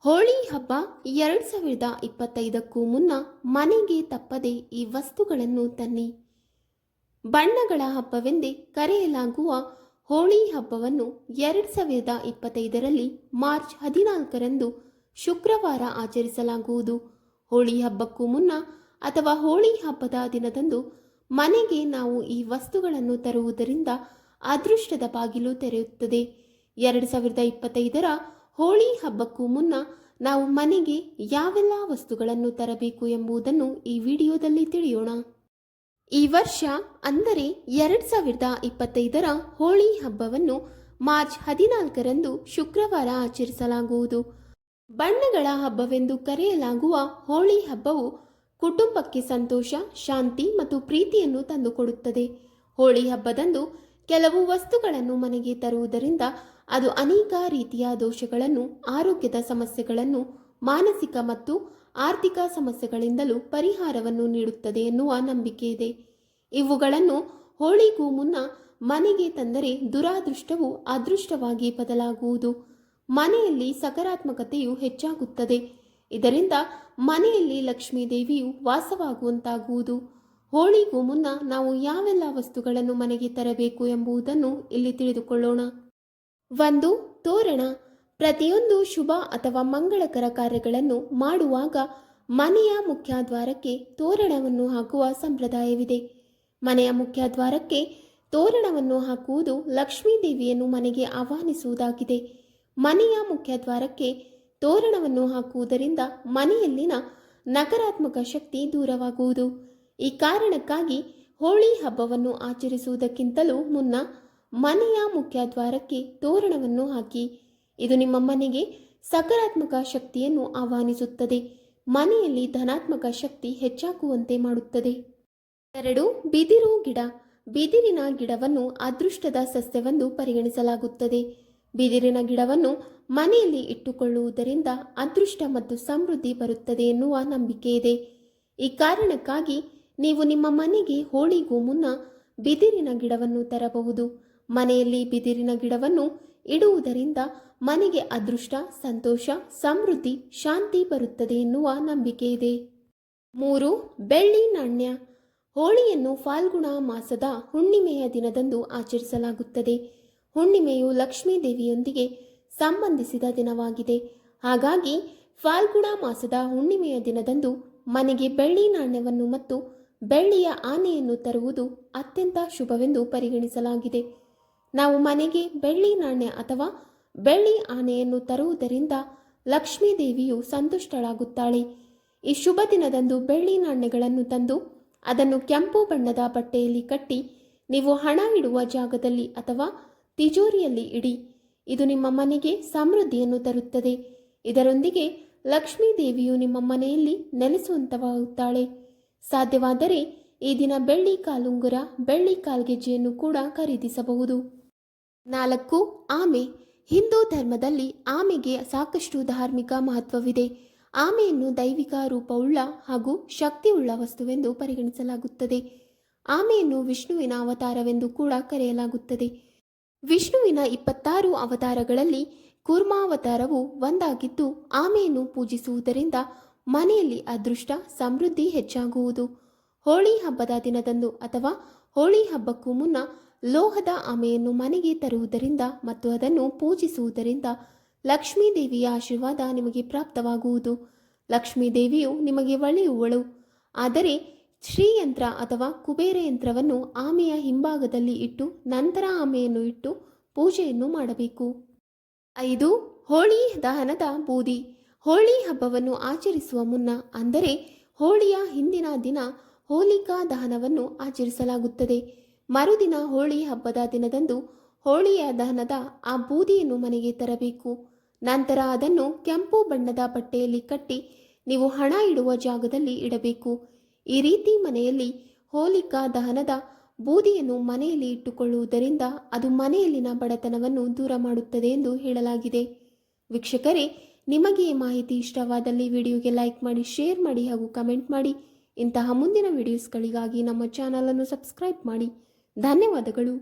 ಹೋಳಿ ಹಬ್ಬ 2025ಕ್ಕೂ ಮುನ್ನ ಮನೆಗೆ ತಪ್ಪದೆ ಈ ವಸ್ತುಗಳನ್ನು ತನ್ನಿ. ಬಣ್ಣಗಳ ಹಬ್ಬವೆಂದೇ ಕರೆಯಲಾಗುವ ಹೋಳಿ ಹಬ್ಬವನ್ನು 2025ರಲ್ಲಿ ಮಾರ್ಚ್ 14ರಂದು ಶುಕ್ರವಾರ ಆಚರಿಸಲಾಗುವುದು. ಹೋಳಿ ಹಬ್ಬಕ್ಕೂ ಮುನ್ನ ಅಥವಾ ಹೋಳಿ ಹಬ್ಬದ ದಿನದಂದು ಮನೆಗೆ ನಾವು ಈ ವಸ್ತುಗಳನ್ನು ತರುವುದರಿಂದ ಅದೃಷ್ಟದ ಬಾಗಿಲು ತೆರೆಯುತ್ತದೆ. 2025ರ ಹೋಳಿ ಹಬ್ಬಕ್ಕೂ ಮುನ್ನ ನಾವು ಮನೆಗೆ ಯಾವೆಲ್ಲ ವಸ್ತುಗಳನ್ನು ತರಬೇಕು ಎಂಬುದನ್ನು ಈ ವಿಡಿಯೋದಲ್ಲಿ ತಿಳಿಯೋಣ. ಈ ವರ್ಷ ಅಂದರೆ 2025ರ ಹೋಳಿ ಹಬ್ಬವನ್ನು ಮಾರ್ಚ್ 14ರಂದು ಶುಕ್ರವಾರ ಆಚರಿಸಲಾಗುವುದು. ಬಣ್ಣಗಳ ಹಬ್ಬವೆಂದು ಕರೆಯಲಾಗುವ ಹೋಳಿ ಹಬ್ಬವು ಕುಟುಂಬಕ್ಕೆ ಸಂತೋಷ, ಶಾಂತಿ ಮತ್ತು ಪ್ರೀತಿಯನ್ನು ತಂದುಕೊಡುತ್ತದೆ. ಹೋಳಿ ಹಬ್ಬದಂದು ಕೆಲವು ವಸ್ತುಗಳನ್ನು ಮನೆಗೆ ತರುವುದರಿಂದ ಅದು ಅನೇಕ ರೀತಿಯ ದೋಷಗಳನ್ನು, ಆರೋಗ್ಯದ ಸಮಸ್ಯೆಗಳನ್ನು, ಮಾನಸಿಕ ಮತ್ತು ಆರ್ಥಿಕ ಸಮಸ್ಯೆಗಳಿಂದಲೂ ಪರಿಹಾರವನ್ನು ನೀಡುತ್ತದೆ ಎನ್ನುವ ನಂಬಿಕೆ ಇದೆ. ಇವುಗಳನ್ನು ಹೋಳಿಗೂ ಮುನ್ನ ಮನೆಗೆ ತಂದರೆ ದುರಾದೃಷ್ಟವು ಅದೃಷ್ಟವಾಗಿ ಬದಲಾಗುವುದು. ಮನೆಯಲ್ಲಿ ಸಕಾರಾತ್ಮಕತೆಯು ಹೆಚ್ಚಾಗುತ್ತದೆ. ಇದರಿಂದ ಮನೆಯಲ್ಲಿ ಲಕ್ಷ್ಮೀ ದೇವಿಯು ವಾಸವಾಗುವಂತಾಗುವುದು. ಹೋಳಿಗೂ ಮುನ್ನ ನಾವು ಯಾವೆಲ್ಲ ವಸ್ತುಗಳನ್ನು ಮನೆಗೆ ತರಬೇಕು ಎಂಬುದನ್ನು ಇಲ್ಲಿ ತಿಳಿದುಕೊಳ್ಳೋಣ. 1. ತೋರಣ. ಪ್ರತಿಯೊಂದು ಶುಭ ಅಥವಾ ಮಂಗಳಕರ ಕಾರ್ಯಗಳನ್ನು ಮಾಡುವಾಗ ಮನೆಯ ಮುಖ್ಯದ್ವಾರಕ್ಕೆ ತೋರಣವನ್ನು ಹಾಕುವ ಸಂಪ್ರದಾಯವಿದೆ. ಮನೆಯ ಮುಖ್ಯದ್ವಾರಕ್ಕೆ ತೋರಣವನ್ನು ಹಾಕುವುದು ಲಕ್ಷ್ಮೀ ದೇವಿಯನ್ನು ಮನೆಗೆ ಆಹ್ವಾನಿಸುವುದಾಗಿದೆ. ಮನೆಯ ಮುಖ್ಯದ್ವಾರಕ್ಕೆ ತೋರಣವನ್ನು ಹಾಕುವುದರಿಂದ ಮನೆಯಲ್ಲಿನ ನಕಾರಾತ್ಮಕ ಶಕ್ತಿ ದೂರವಾಗುವುದು. ಈ ಕಾರಣಕ್ಕಾಗಿ ಹೋಳಿ ಹಬ್ಬವನ್ನು ಆಚರಿಸುವುದಕ್ಕಿಂತಲೂ ಮುನ್ನ ಮನೆಯ ಮುಖ್ಯದ್ವಾರಕ್ಕೆ ತೋರಣವನ್ನು ಹಾಕಿ. ಇದು ನಿಮ್ಮ ಮನೆಗೆ ಸಕಾರಾತ್ಮಕ ಶಕ್ತಿಯನ್ನು ಆಹ್ವಾನಿಸುತ್ತದೆ. ಮನೆಯಲ್ಲಿ ಧನಾತ್ಮಕ ಶಕ್ತಿ ಹೆಚ್ಚಾಗುವಂತೆ ಮಾಡುತ್ತದೆ. 2. ಬಿದಿರು ಗಿಡ. ಬಿದಿರಿನ ಗಿಡವನ್ನು ಅದೃಷ್ಟದ ಸಸ್ಯವೆಂದು ಪರಿಗಣಿಸಲಾಗುತ್ತದೆ. ಬಿದಿರಿನ ಗಿಡವನ್ನು ಮನೆಯಲ್ಲಿ ಇಟ್ಟುಕೊಳ್ಳುವುದರಿಂದ ಅದೃಷ್ಟ ಮತ್ತು ಸಮೃದ್ಧಿ ಬರುತ್ತದೆ ಎನ್ನುವ ನಂಬಿಕೆ ಇದೆ. ಈ ಕಾರಣಕ್ಕಾಗಿ ನೀವು ನಿಮ್ಮ ಮನೆಗೆ ಹೋಳಿಗೂ ಮುನ್ನ ಬಿದಿರಿನ ಗಿಡವನ್ನು ತರಬಹುದು. ಮನೆಯಲ್ಲಿ ಬಿದಿರಿನ ಗಿಡವನ್ನು ಇಡುವುದರಿಂದ ಮನೆಗೆ ಅದೃಷ್ಟ, ಸಂತೋಷ, ಸಮೃದ್ಧಿ, ಶಾಂತಿ ಬರುತ್ತದೆ ಎನ್ನುವ ನಂಬಿಕೆ ಇದೆ. 3. ಬೆಳ್ಳಿ ನಾಣ್ಯ. ಹೋಳಿಯನ್ನು ಫಾಲ್ಗುಣ ಮಾಸದ ಹುಣ್ಣಿಮೆಯ ದಿನದಂದು ಆಚರಿಸಲಾಗುತ್ತದೆ. ಹುಣ್ಣಿಮೆಯು ಲಕ್ಷ್ಮೀ ದೇವಿಯೊಂದಿಗೆ ಸಂಬಂಧಿಸಿದ ದಿನವಾಗಿದೆ. ಹಾಗಾಗಿ ಫಾಲ್ಗುಣ ಮಾಸದ ಹುಣ್ಣಿಮೆಯ ದಿನದಂದು ಮನೆಗೆ ಬೆಳ್ಳಿ ನಾಣ್ಯವನ್ನು ಮತ್ತು ಬೆಳ್ಳಿಯ ಆನೆಯನ್ನು ತರುವುದು ಅತ್ಯಂತ ಶುಭವೆಂದು ಪರಿಗಣಿಸಲಾಗಿದೆ. ನಾವು ಮನೆಗೆ ಬೆಳ್ಳಿ ನಾಣ್ಯ ಅಥವಾ ಬೆಳ್ಳಿ ಆನೆಯನ್ನು ತರುವುದರಿಂದ ಲಕ್ಷ್ಮೀ ದೇವಿಯು ಸಂತುಷ್ಟಳಾಗುತ್ತಾಳೆ. ಈ ಶುಭ ದಿನದಂದು ಬೆಳ್ಳಿ ನಾಣ್ಯಗಳನ್ನು ತಂದು ಅದನ್ನು ಕೆಂಪು ಬಣ್ಣದ ಬಟ್ಟೆಯಲ್ಲಿ ಕಟ್ಟಿ ನೀವು ಹಣ ಇಡುವ ಜಾಗದಲ್ಲಿ ಅಥವಾ ತಿಜೋರಿಯಲ್ಲಿ ಇಡಿ. ಇದು ನಿಮ್ಮ ಮನೆಗೆ ಸಮೃದ್ಧಿಯನ್ನು ತರುತ್ತದೆ. ಇದರೊಂದಿಗೆ ಲಕ್ಷ್ಮೀ ದೇವಿಯು ನಿಮ್ಮ ಮನೆಯಲ್ಲಿ ನೆಲೆಸುವಂತವಾಗುತ್ತಾಳೆ. ಸಾಧ್ಯವಾದರೆ ಈ ದಿನ ಬೆಳ್ಳಿ ಕಾಲುಂಗುರ, ಬೆಳ್ಳಿ ಕಾಲ್ಗೆಜ್ಜೆಯನ್ನು ಕೂಡ ಖರೀದಿಸಬಹುದು. 4. ಆಮೆ. ಹಿಂದೂ ಧರ್ಮದಲ್ಲಿ ಆಮೆಗೆ ಸಾಕಷ್ಟು ಧಾರ್ಮಿಕ ಮಹತ್ವವಿದೆ. ಆಮೆಯನ್ನು ದೈವಿಕ ರೂಪವುಳ್ಳ ಹಾಗೂ ಶಕ್ತಿಯುಳ್ಳ ವಸ್ತುವೆಂದು ಪರಿಗಣಿಸಲಾಗುತ್ತದೆ. ಆಮೆಯನ್ನು ವಿಷ್ಣುವಿನ ಅವತಾರವೆಂದು ಕೂಡ ಕರೆಯಲಾಗುತ್ತದೆ. ವಿಷ್ಣುವಿನ 26 ಅವತಾರಗಳಲ್ಲಿ ಕೂರ್ಮಾವತಾರವು ಒಂದಾಗಿದ್ದು, ಆಮೆಯನ್ನು ಪೂಜಿಸುವುದರಿಂದ ಮನೆಯಲ್ಲಿ ಅದೃಷ್ಟ, ಸಮೃದ್ಧಿ ಹೆಚ್ಚಾಗುವುದು. ಹೋಳಿ ಹಬ್ಬದ ದಿನದಂದು ಅಥವಾ ಹೋಳಿ ಹಬ್ಬಕ್ಕೂ ಮುನ್ನ ಲೋಹದ ಆಮೆಯನ್ನು ಮನೆಗೆ ತರುವುದರಿಂದ ಮತ್ತು ಅದನ್ನು ಪೂಜಿಸುವುದರಿಂದ ಲಕ್ಷ್ಮೀ ದೇವಿಯ ಆಶೀರ್ವಾದ ನಿಮಗೆ ಪ್ರಾಪ್ತವಾಗುವುದು. ಲಕ್ಷ್ಮೀ ದೇವಿಯು ನಿಮಗೆ ಒಳ್ಳೆಯುವಳು. ಆದರೆ ಶ್ರೀಯಂತ್ರ ಅಥವಾ ಕುಬೇರ ಯಂತ್ರವನ್ನು ಆಮೆಯ ಹಿಂಭಾಗದಲ್ಲಿ ಇಟ್ಟು ನಂತರ ಆಮೆಯನ್ನು ಇಟ್ಟು ಪೂಜೆಯನ್ನು ಮಾಡಬೇಕು. 5. ಹೋಳಿ ದಹನದ ಬೂದಿ. ಹೋಳಿ ಹಬ್ಬವನ್ನು ಆಚರಿಸುವ ಮುನ್ನ ಅಂದರೆ ಹೋಳಿಯ ಹಿಂದಿನ ದಿನ ಹೋಲಿಕಾ ದಹನವನ್ನು ಆಚರಿಸಲಾಗುತ್ತದೆ. ಮರುದಿನ ಹೋಳಿ ಹಬ್ಬದ ದಿನದಂದು ಹೋಳಿಯ ದಹನದ ಆ ಬೂದಿಯನ್ನು ಮನೆಗೆ ತರಬೇಕು. ನಂತರ ಅದನ್ನು ಕೆಂಪು ಬಣ್ಣದ ಬಟ್ಟೆಯಲ್ಲಿ ಕಟ್ಟಿ ನೀವು ಹಣ ಇಡುವ ಜಾಗದಲ್ಲಿ ಇಡಬೇಕು. ಈ ರೀತಿ ಮನೆಯಲ್ಲಿ ಹೋಲಿಕಾ ದಹನದ ಬೂದಿಯನ್ನು ಮನೆಯಲ್ಲಿ ಇಟ್ಟುಕೊಳ್ಳುವುದರಿಂದ ಅದು ಮನೆಯಲ್ಲಿನ ಬಡತನವನ್ನು ದೂರ ಮಾಡುತ್ತದೆ ಎಂದು ಹೇಳಲಾಗಿದೆ. ವೀಕ್ಷಕರೇ, ನಿಮಗೆ ಈ ಮಾಹಿತಿ ಇಷ್ಟವಾದಲ್ಲಿ ವಿಡಿಯೋಗೆ ಲೈಕ್ ಮಾಡಿ, ಶೇರ್ ಮಾಡಿ ಹಾಗೂ ಕಮೆಂಟ್ ಮಾಡಿ. ಇಂತಹ ಮುಂದಿನ ವಿಡಿಯೋಸ್ಗಳಿಗಾಗಿ ನಮ್ಮ ಚಾನಲನ್ನು ಸಬ್ಸ್ಕ್ರೈಬ್ ಮಾಡಿ. ಧನ್ಯವಾದಗಳು.